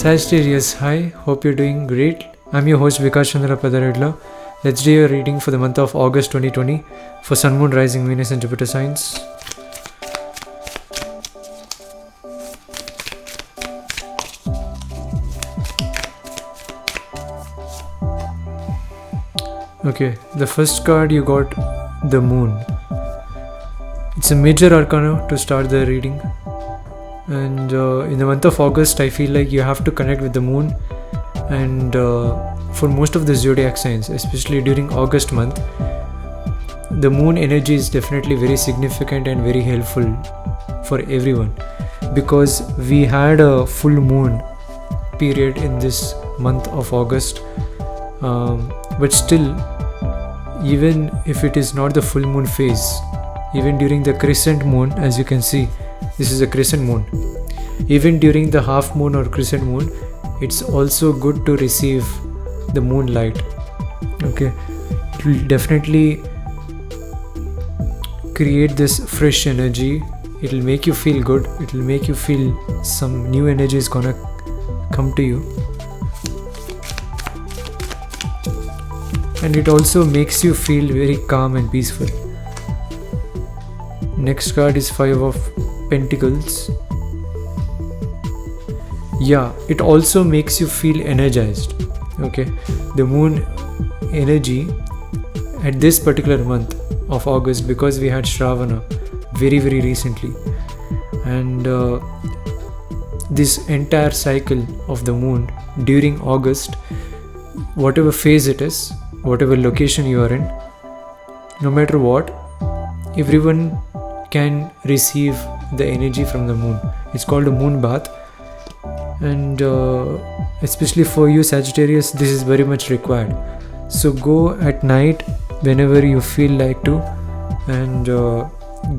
Sagittarius, hi, hope you're doing great. I'm your host Vikas Chandra Padaredla. Let's do your reading for the month of August 2020 for Sun, Moon, Rising, Venus and Jupiter signs. Okay, the first card you got the Moon. It's a major arcana to start the reading. And in the month of August, I feel like you have to connect with the Moon. And for most of the zodiac signs, especially during August month, the Moon energy is definitely very significant and very helpful for everyone, because we had a full moon period in this month of August. But still, even if it is not the full moon phase, even during the crescent moon, as you can see, this is a crescent moon. Even during the half moon or crescent moon, it's also good to receive the moonlight. Okay, it will definitely create this fresh energy. It will make you feel good. It will make you feel some new energy is gonna come to you. And it also makes you feel very calm and peaceful. Next card is Five of Pentacles. Yeah, it also makes you feel energized. Okay, the moon energy at this particular month of August, because we had Shravana very recently, and this entire cycle of the moon during August, whatever phase it is, whatever location you are in, no matter what, everyone can receive the energy from the moon. It's called a moon bath, and especially for you Sagittarius, this is very much required. So go at night whenever you feel like to, and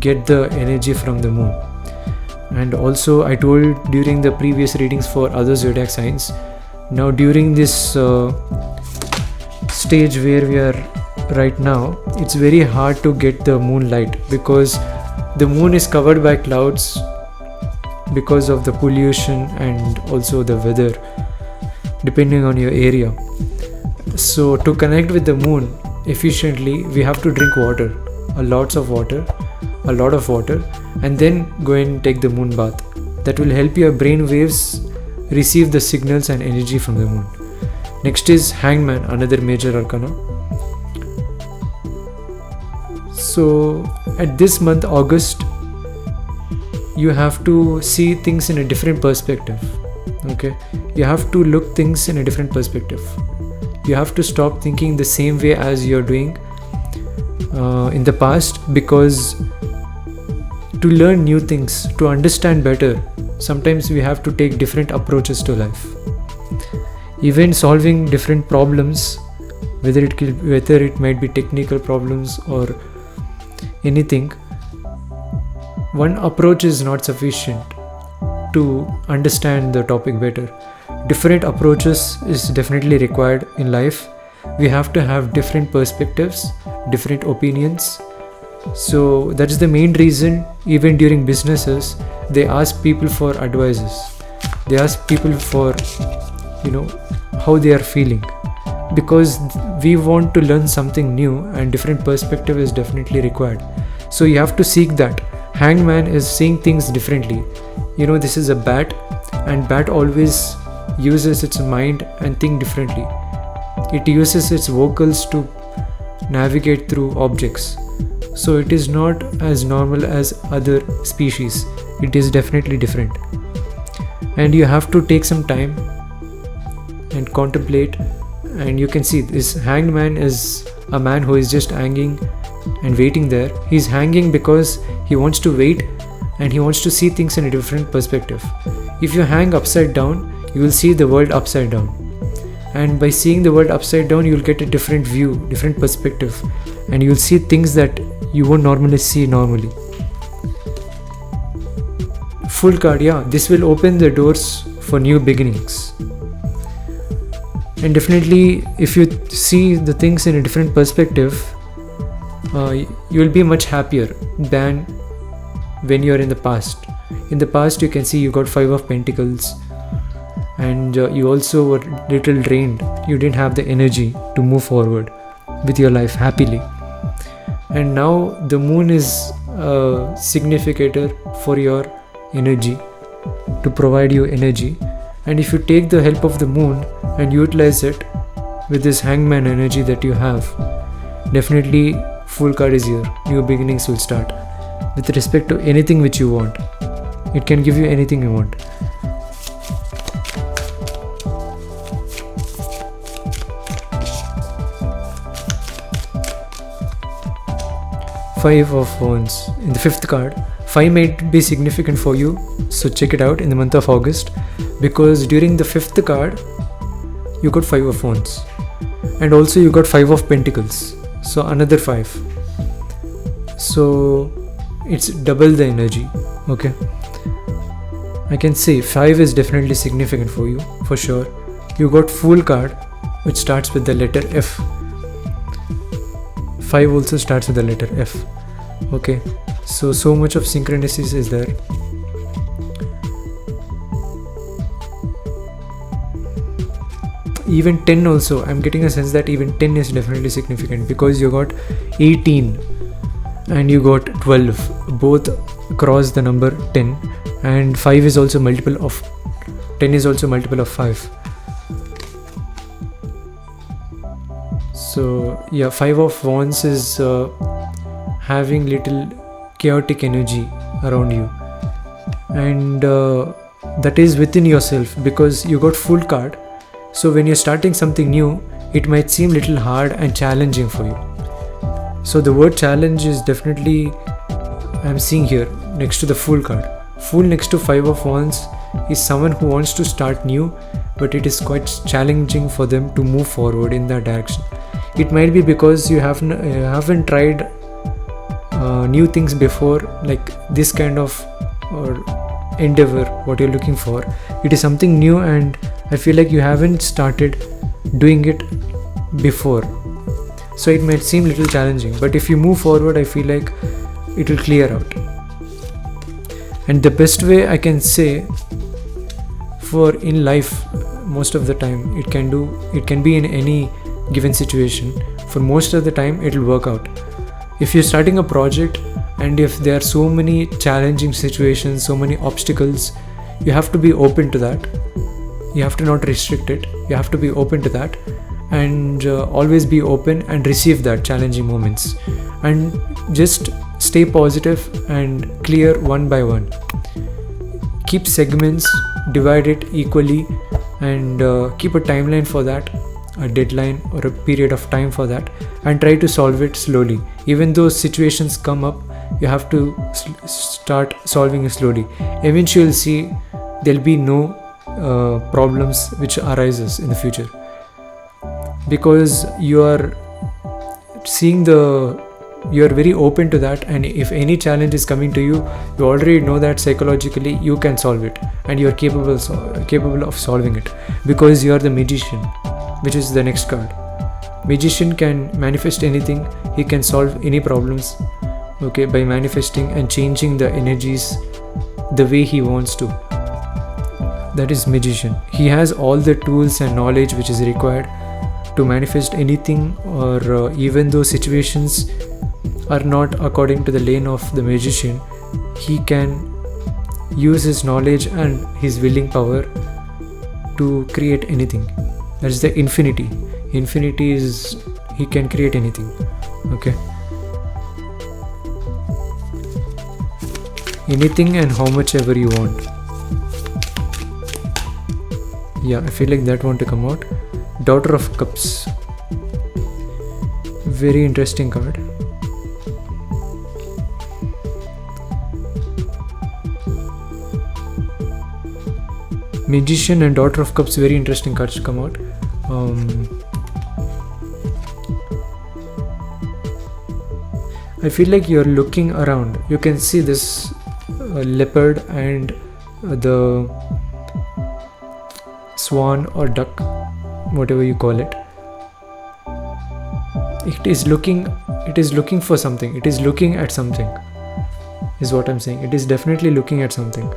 get the energy from the moon. And also, I told during the previous readings for other zodiac signs, now during this stage where we are right now, it's very hard to get the moonlight, because the moon is covered by clouds because of the pollution and also the weather, depending on your area. So to connect with the moon efficiently, we have to drink water, a lot of water, and then go and take the moon bath. That will help your brain waves receive the signals and energy from the moon. Next is Hangman, another major arcana. So at this month August, you have to see things in a different perspective. Okay, you have to look things in a different perspective. You have to stop thinking the same way as you're doing in the past, because to learn new things, to understand better, sometimes we have to take different approaches to life. Even solving different problems, whether it might be technical problems or anything, one approach is not sufficient to understand the topic better. Different approaches is definitely required in life. We have to have different perspectives, different opinions. So that's the main reason, even during businesses, they ask people for advices. They ask people for, how they are feeling, because we want to learn something new, and different perspective is definitely required. So you have to seek that. Hangman is seeing things differently. This is a bat, and bat always uses its mind and think differently. It uses its vocals to navigate through objects. So it is not as normal as other species. It is definitely different. And you have to take some time and contemplate. And you can see this hanged man is a man who is just hanging and waiting there. He's hanging because he wants to wait, and he wants to see things in a different perspective. If you hang upside down, you will see the world upside down. And by seeing the world upside down, you will get a different view, different perspective, and you will see things that you won't normally see normally. Full card, yeah, this will open the doors for new beginnings. And definitely, if you see the things in a different perspective, you will be much happier than when you are in the past. In the past, you can see you got Five of Pentacles, and you also were little drained. You didn't have the energy to move forward with your life happily. And now the moon is a significator for your energy, to provide you energy. And if you take the help of the moon and utilize it with this hangman energy that you have, definitely Fool card is here. New beginnings will start with respect to anything which you want. It can give you anything you want. Five of Wands in the fifth card. 5 might be significant for you, so check it out in the month of August, because during the fifth card you got 5 of Wands, and also you got 5 of Pentacles, so another 5, so it's double the energy. Okay, I can say 5 is definitely significant for you, for sure. You got Fool card, which starts with the letter F. 5 also starts with the letter F. Okay, so much of synchronicities is there. Even 10 also, I'm getting a sense that even 10 is definitely significant, because you got 18 and you got 12, both cross the number 10, and 5 is also multiple of 10 is also multiple of 5. So yeah, 5 of Wands is having little chaotic energy around you, and that is within yourself, because you got Fool card. So when you're starting something new, it might seem little hard and challenging for you. So the word challenge is definitely, I'm seeing here next to the Fool card. Fool next to 5 of Wands is someone who wants to start new, but it is quite challenging for them to move forward in that direction. It might be because you haven't tried new things before, like this kind of endeavor, what you're looking for. It is something new, and I feel like you haven't started doing it before, so it might seem little challenging, but if you move forward, I feel like it will clear out. And the best way I can say, for in life, most of the time it can be in any given situation, for most of the time it will work out. If you're starting a project, and if there are so many challenging situations, so many obstacles, you have to be open to that. You have to not restrict it. You have to be open to that, and always be open and receive that challenging moments, and just stay positive and clear one by one. Keep segments, divide it equally, and keep a timeline for that, a deadline or a period of time for that, and try to solve it slowly. Even though situations come up, you have to start solving it slowly. Eventually you'll see there'll be no problems which arises in the future, because you are very open to that, and if any challenge is coming to you, you already know that psychologically you can solve it, and you are capable of solving it, because you are the Magician, which is the next card. Magician can manifest anything. He can solve any problems, okay, by manifesting and changing the energies the way he wants to. That is Magician. He has all the tools and knowledge which is required to manifest anything, or even though situations are not according to the lane of the Magician, he can use his knowledge and his willing power to create anything. That's the infinity. Infinity is, he can create anything. Okay, anything and how much ever you want. Yeah, I feel like that want to come out. Daughter of Cups, very interesting card. Magician and Daughter of Cups, very interesting cards to come out. I feel like you're looking around. You can see this leopard and the swan or duck, whatever you call it. It is looking for something. It is looking at something, is what I'm saying. It is definitely looking at something.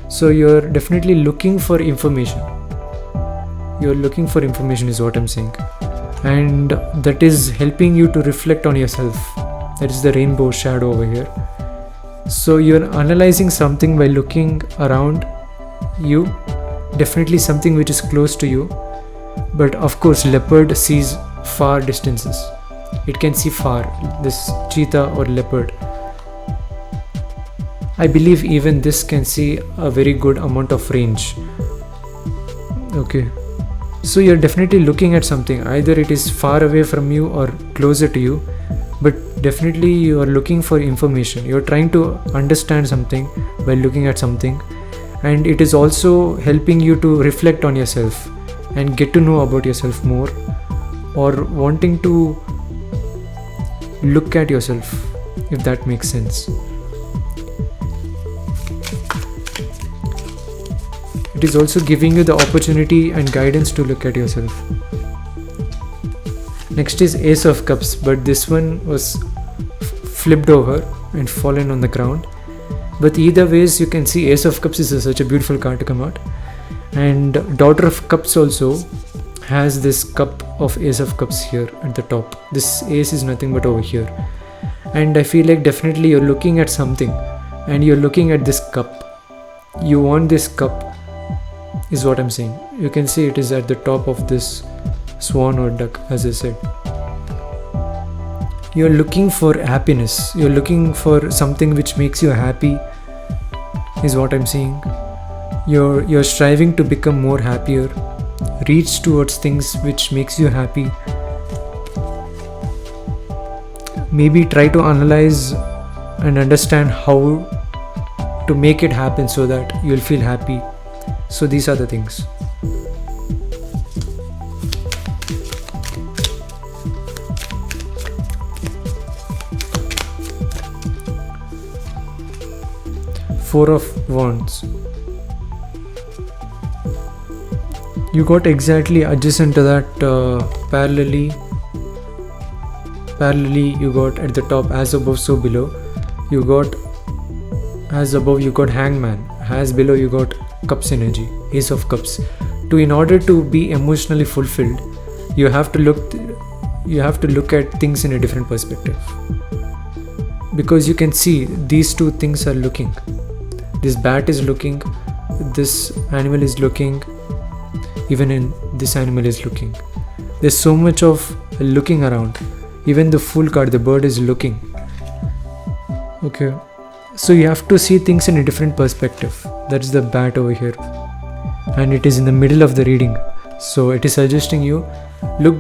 So you're definitely looking for information. You're looking for information is what I'm saying, and that is helping you to reflect on yourself. That is the rainbow shadow over here. So you're analyzing something by looking around you, definitely something which is close to you, but of course leopard sees far distances. It can see far, this cheetah or leopard. I believe even this can see a very good amount of range. Okay, so you're definitely looking at something, either it is far away from you or closer to you, but definitely you are looking for information. You're trying to understand something by looking at something, and it is also helping you to reflect on yourself and get to know about yourself more, or wanting to look at yourself, if that makes sense. It is also giving you the opportunity and guidance to look at yourself. Next is Ace of Cups, but this one was flipped over and fallen on the ground. But either ways, you can see Ace of Cups is such a beautiful card to come out. And Daughter of Cups also has this cup of Ace of Cups here at the top. This ace is nothing but over here. And I feel like definitely you're looking at something and you're looking at this cup. You want this cup, is what I'm saying. You can see it is at the top of this swan or duck, as I said. You're looking for happiness. You're looking for something which makes you happy, is what I'm seeing. You're striving to become more happier. Reach towards things which makes you happy. Maybe try to analyze and understand how to make it happen so that you'll feel happy. So these are the things. Four of Wands. You got exactly adjacent to that, parallelly you got at the top, as above so below. You got as above you got Hangman, as below you got Cups energy, Ace of Cups. In order to be emotionally fulfilled, you have to look at things in a different perspective, because you can see these two things are looking. This bat is looking, this animal is looking, even in this animal is looking. There's so much of looking around. Even the Fool card, the bird is looking. Okay, so you have to see things in a different perspective. That's the bat over here, and it is in the middle of the reading, so it is suggesting you look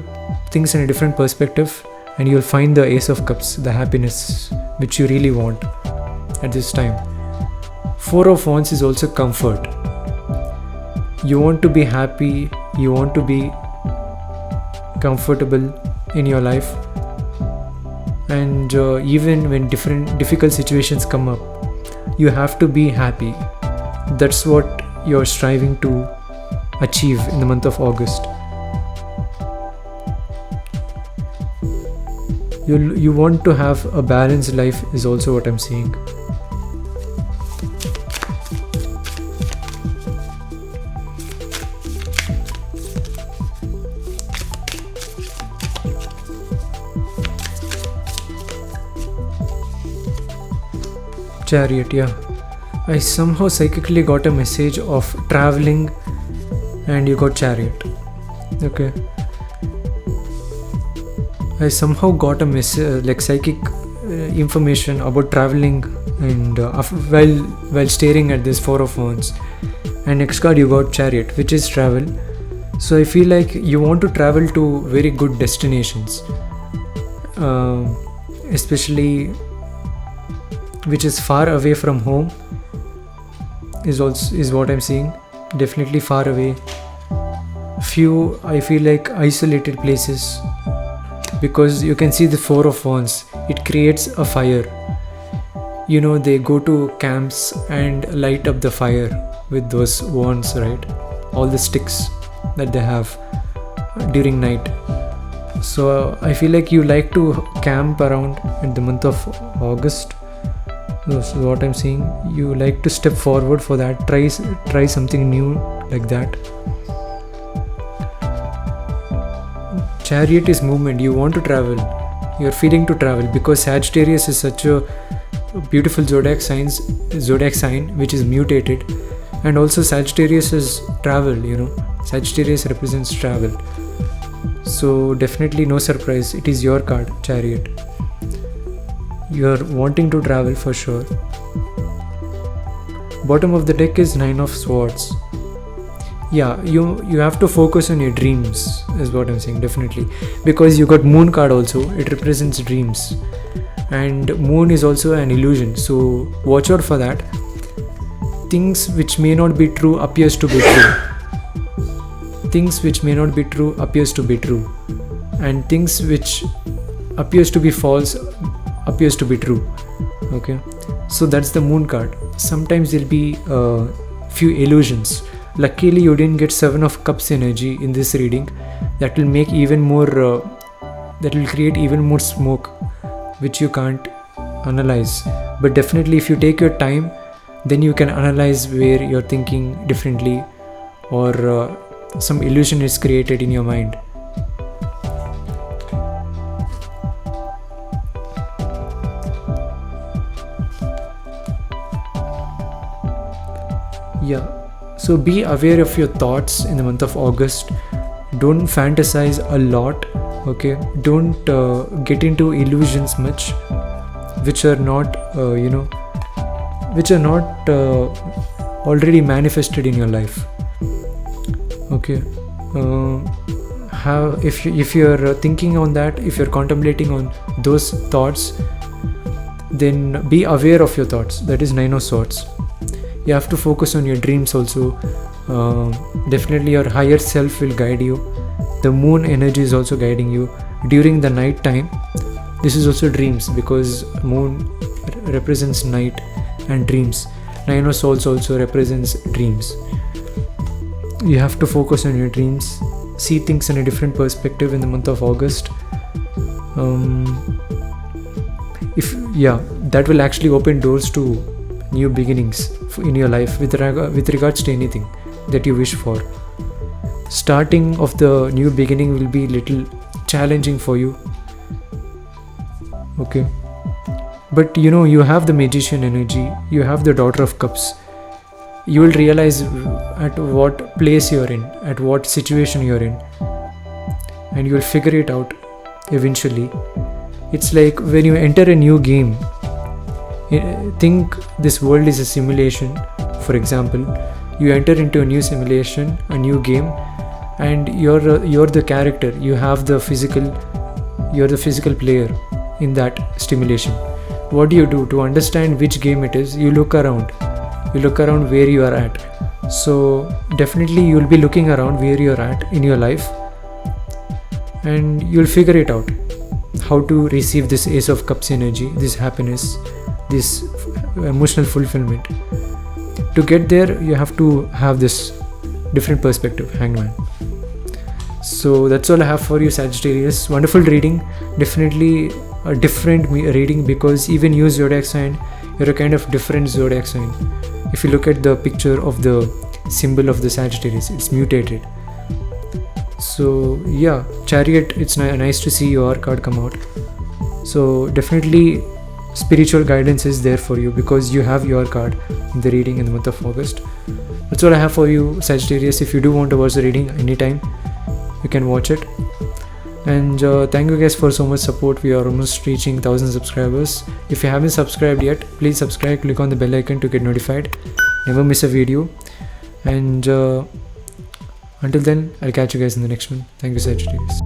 things in a different perspective, and you'll find the Ace of Cups, the happiness which you really want at this time. Four of Wands is also comfort. You want to be happy, you want to be comfortable in your life, and even when difficult situations come up, you have to be happy. That's what you're striving to achieve in the month of August. You want to have a balanced life, is also what I'm seeing. Chariot, yeah. I somehow psychically got a message of traveling, and you got Chariot. Okay. I somehow got a message, like psychic information about traveling, and while staring at this Four of Wands. And next card you got Chariot, which is travel. So I feel like you want to travel to very good destinations, especially which is far away from home, is what I'm seeing. Definitely far away. Few, I feel like, isolated places, because you can see the Four of Wands. It creates a fire. You know, they go to camps and light up the fire with those wands, right? All the sticks that they have during night. So I feel like you like to camp around in the month of August. So what I'm seeing, you like to step forward for that, try something new like that. Chariot is movement. You want to travel. You're feeling to travel because Sagittarius is such a beautiful zodiac sign which is mutated, and also Sagittarius is travel. Sagittarius represents travel. So definitely no surprise. It is your card, Chariot. You're wanting to travel for sure. Bottom of the deck is Nine of Swords. Yeah, you have to focus on your dreams is what I'm saying, definitely, because you got Moon card also. It represents dreams, and Moon is also an illusion, so watch out for that. Things which may not be true appears to be true. Things which may not be true appears to be true, and things which appears to be false appears to be true. Okay, so that's the Moon card. Sometimes there'll be few illusions. Luckily you didn't get Seven of Cups energy in this reading. That will make even more that will create even more smoke which you can't analyze. But definitely if you take your time, then you can analyze where you're thinking differently, or some illusion is created in your mind. Yeah, so be aware of your thoughts in the month of August. Don't fantasize a lot. Okay, don't get into illusions much which are not already manifested in your life. Okay, if you're thinking on that, if you're contemplating on those thoughts, then be aware of your thoughts. That is Nine of Swords. You have to focus on your dreams also. Definitely your higher self will guide you. The Moon energy is also guiding you during the night time. This is also dreams because Moon represents night and dreams. Nine of Swords also represents dreams. You have to focus on your dreams. See things in a different perspective in the month of August. That will actually open doors to new beginnings in your life with regards to anything that you wish for. Starting of the new beginning will be little challenging for you. Okay, but you have the Magician energy, you have the Daughter of Cups. You will realize at what place you're in, at what situation you're in, and you will figure it out eventually. It's like when you enter a new game, think this world is a simulation. For example, you enter into a new simulation, a new game, and you're the character. You're the physical player in that stimulation. What do? To understand which game it is, you look around where you are at. So definitely you'll be looking around where you're at in your life, and you'll figure it out how to receive this Ace of Cups energy, this happiness, this emotional fulfillment. To get there, you have to have this different perspective, Hangman. So that's all I have for you, Sagittarius. Wonderful reading. Definitely a different reading because even you zodiac sign, you're a kind of different zodiac sign. If you look at the picture of the symbol of the Sagittarius, it's mutated. So yeah, Chariot, it's nice to see your card come out. So definitely spiritual guidance is there for you because you have your card in the reading in the month of August. That's all I have for you, Sagittarius. If you do want to watch the reading anytime, you can watch it. And thank you guys for so much support. We are almost reaching 1000 subscribers. If you haven't subscribed yet, please subscribe, click on the bell icon to get notified. Never miss a video. And until then, I'll catch you guys in the next one. Thank you, Sagittarius.